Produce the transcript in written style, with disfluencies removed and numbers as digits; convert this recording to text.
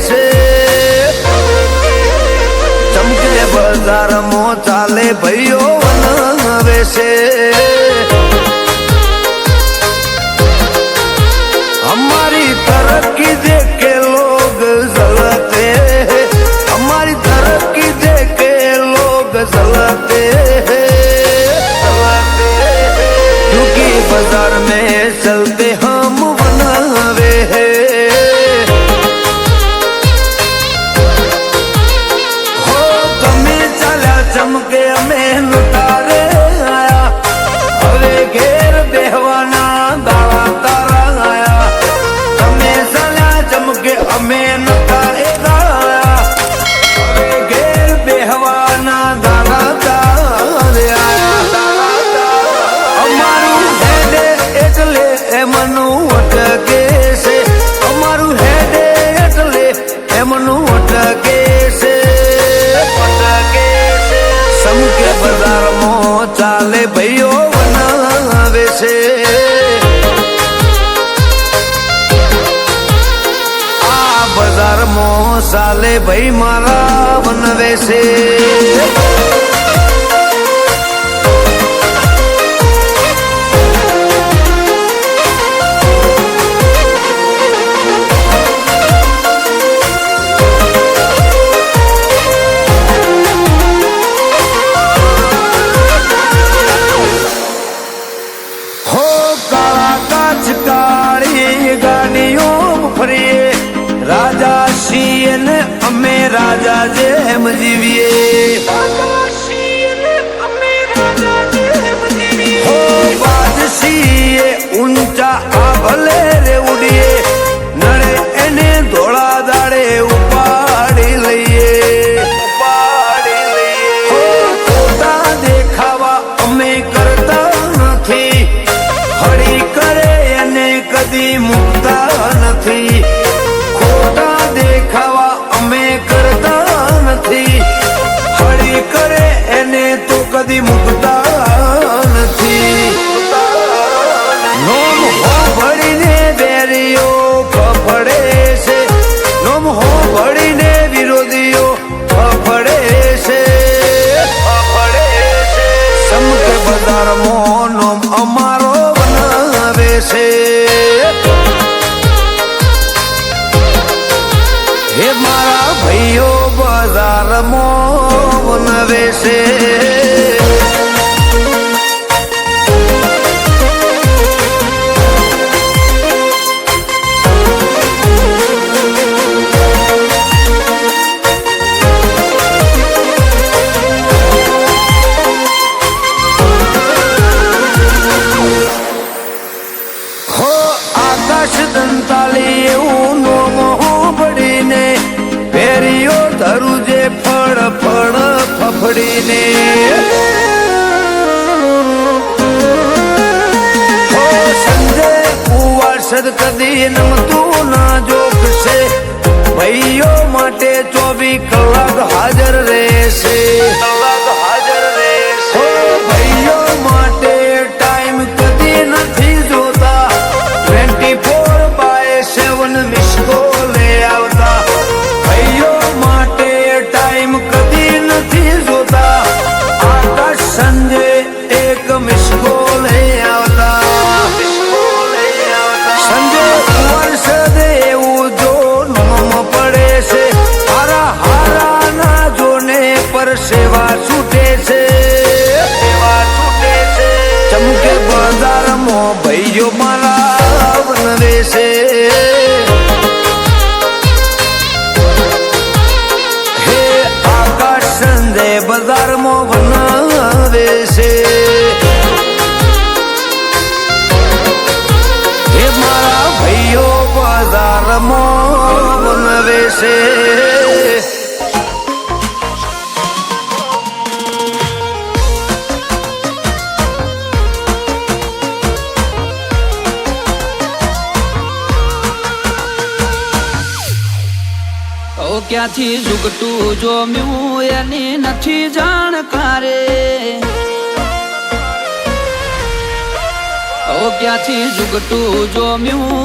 છે ચમકે બજારમાં ચાલે ભાઈઓ વનવે છે हमारी तरक्की देख के लोग जलते हैं हमारी तरक्की देख के लोग जलते हैं क्योंकि बाजार में चलते हम वनवे हैं हो તમે ચાલ્યા ચમકે અમે નતારે આયા હવે ઘેર બેહવાના દાડા તારા આયા તમે ચાલ્યા ચમકે અમે નતા એગાયા હવે ઘેર બેહવાના દાડા તારે આયા અમારું હેડે એટલે એમનું અટકે છે અમારું હેડે એટલે એમનું અટકે છે સમકે બજારમાં ચાલે ભાઈઓ વનવે છે આ બજારમાં ચાલે ભાઈ મારા વનવે છે राजा शीय ने अमे राजा जेम जीविए हो बादशीए ऊंचा आभले रे उड़िए नड़े एने धोला दाड़े उपाड़ी लईए हो खोटा देखावा अमे करता नथी हड़ी करे एने कदी मुकता नथी खोटा देखावा અમે કરતા નથી હળી કરે એને તો કદી મુકતા નથી નોમ હો ભળીને બેરીઓ ફફડે છે નોમ હો ભળીને વિરોધીઓ ફફડે છે સમકે બજારમાં નોમ અમારો બનાવે છે हे मारा भाइयों बाजार मोन वैसे हो आकाश दंताली ધરુજે ફળ ફળ ફફડીને હો સંજય કુવાસદ કદી નમતું ના જોખશે ભાઈઓ માટે 24 કલાક હાજર રહેશે હો ભાઈઓ માટે ટાઈમ કદી નથી જોતા 24/7 મિસ કોલે આવતા ભાઈઓ टाइम कदी नहीं जोता आकाश संजय एक मिस कॉल आवता संजय वर्ष देव जो नम पड़े से हारा हारा ना जोने पर सेवा छूटे से चमके बाजार मो भाईयो मारा बनवे से संजय बाजार में बनावे से हे मारा भाइयों बाजार में बनावे से ક્યાંથી ઝુકટું જોમ્યું એની નથી જાણકારે ક્યાંથી ઝુકટું જોમ્યું